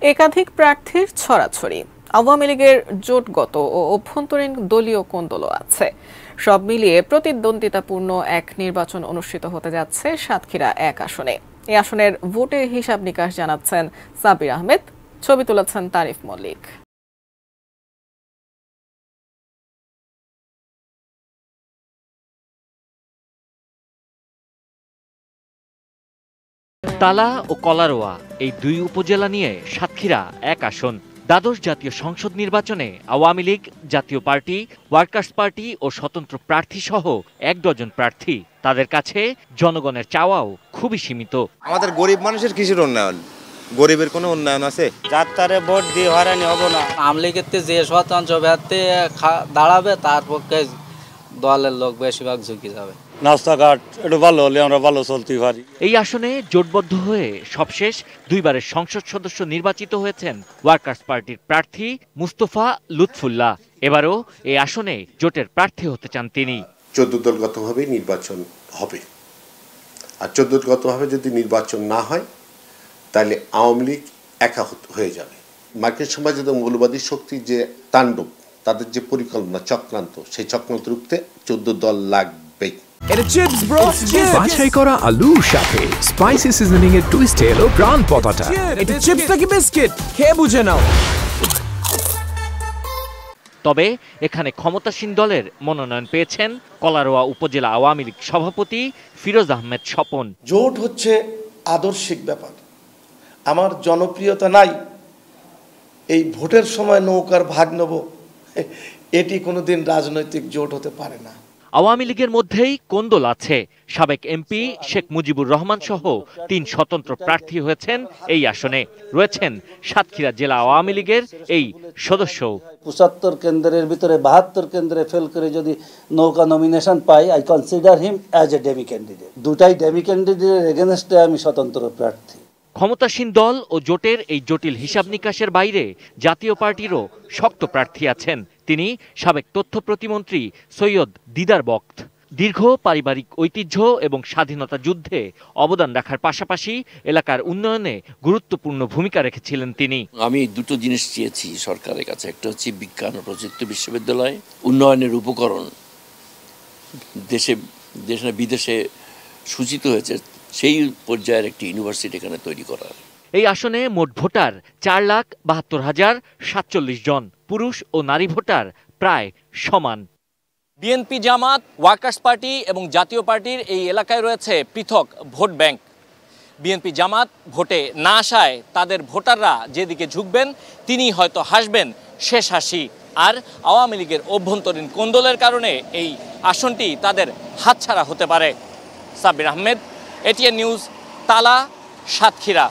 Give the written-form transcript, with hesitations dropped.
একাধিক প্রার্থীর ছড়াছড়ি। আওয়ামী লীগের জোটগত ও অভ্যন্তরীণ দলীয় কোন্দলও আছে। সব মিলিয়ে প্রতিদ্বন্দ্বিতাপূর্ণ এক নির্বাচন অনুষ্ঠিত হতে যাচ্ছে সাতক্ষীরা ১ আসনে। এই আসনের ভোটের হিসাব নিকাশ জানাচ্ছেন সাব্বির আহমেদ, ছবি তুলেছেন তারিফ মল্লিক। তালা ও কলারোয়া এই দুই উপজেলা নিয়ে সাতক্ষীরা ১ আসন। দ্বাদশ জাতীয় সংসদ নির্বাচনে আওয়ামী লীগ, জাতীয় পার্টি, ওয়ার্কার্স পার্টি ও স্বতন্ত্র প্রার্থী সহ ১ ডজন প্রার্থী। তাদের কাছে জনগণের চাওয়াও খুবই সীমিত। আমাদের গরিব মানুষের কিসের উন্নয়ন? গরিবের কোনো উন্নয়ন আছে? যাত্রারে ভোট দিয়ে হয়রানি হবো না। আওয়ামী লীগের যে শতাংশ ভ্যাটে দাঁড়াবে তার পক্ষে দলের লোক বেশিরভাগ ঝুঁকি যাবে। রাস্তাঘাট একটু ভালো হলে আমরা ভালো চলতে পারি। এই আসনে জোটবদ্ধ হয়ে সবশেষ দুইবারের সংসদ সদস্য নির্বাচিত হয়েছেন ওয়ার্কার্স পার্টির প্রার্থী মুস্তফা লুৎফুল্লাহ। এবারও এই আসনে জোটের প্রার্থী হতে চান তিনি। 14 দলগতভাবে নির্বাচন হবে, আর 14 দলগতভাবে যদি নির্বাচন না হয় তাহলে আওয়ামী লীগ একা হয়ে যাবে। মার্কিন সাম্রাজ্যবাদী মৌলবাদী শক্তির যে তাণ্ডব, তাদের যে পরিকল্পনা চক্রান্ত, সেই চক্রান্ত রুখতে 14 দল লাগবেই। বাছাই করা আলুর সাথে স্পাইসি সিজনিং এর টুইস্টে এলো প্রাণ পতাটা। এটা চিপস নাকি বিস্কিট, খেয়ে বুঝে নাও। তবে এখানে ক্ষমতাসীন দলের মনোনয়ন পেয়েছেন কলারোয়া উপজেলা আওয়ামী লীগ সভাপতি ফিরোজ আহমেদ স্বপন। জোট হচ্ছে আদর্শিক ব্যাপার। আমার জনপ্রিয়তা নাই, এই ভোটের সময় নৌকার ভাগ নেব, এটি কোনোদিন রাজনৈতিক জোট হতে পারে না। আওয়ামী লীগের মধ্যেই কোন্দল আছে। সাবেক এমপি শেখ মুজিবুর রহমান সহ ৩ স্বতন্ত্র প্রার্থী হয়েছেন এই আসনে। রয়েছেন সাতক্ষীরা জেলা আওয়ামী লীগের এই সদস্য। ৭৫ কেন্দ্রের ভিতরে ৭২ কেন্দ্রে ফেল করে যদি নৌকা nomination pi, I consider him as a demi candidate. দুটাই ডেমি ক্যান্ডিডেটের এগেনস্টে আমি স্বতন্ত্র প্রার্থী। ক্ষমতাসীন দল ও জোটের এই জটিল হিসাব নিকাশের বাইরে জাতীয় পার্টিরও শক্ত প্রার্থী আছেন। তিনি সাবেক তথ্য প্রতিমন্ত্রী সৈয়দ দিদার বক্ত। দীর্ঘ পারিবারিক ঐতিহ্য এবং স্বাধীনতা যুদ্ধে অবদান রাখার পাশাপাশি এলাকার উন্নয়নে গুরুত্বপূর্ণ ভূমিকা রেখেছিলেন তিনি। আমি দুটো জিনিস চেয়েছি সরকারের কাছে, একটা হচ্ছে বিজ্ঞান ও প্রযুক্তি বিশ্ববিদ্যালয়, উন্নয়নের উপকরণ দেশে বিদেশে সূচিত হয়েছে, সেই পর্যায়ের একটি ইউনিভার্সিটি এখানে তৈরি করার। এই আসনে মোট ভোটার ৪,৭২,০৪৭ জন। পুরুষ ও নারী ভোটার প্রায় সমান। বিএনপি, জামাত, ওয়ার্কার্স পার্টি এবং জাতীয় পার্টির এই এলাকায় রয়েছে পৃথক ভোট ব্যাংক। বিএনপি জামাত ভোটে না আসায় তাদের ভোটাররা যেদিকে ঝুঁকবেন তিনি হয়তো হাসবেন শেষ হাসি। আর আওয়ামী লীগের অভ্যন্তরীণ কোন্দলের কারণে এই আসনটি তাদের হাতছাড়া হতে পারে। সাব্বির আহমেদ, এটিএন নিউজ, তালা, সাতক্ষীরা।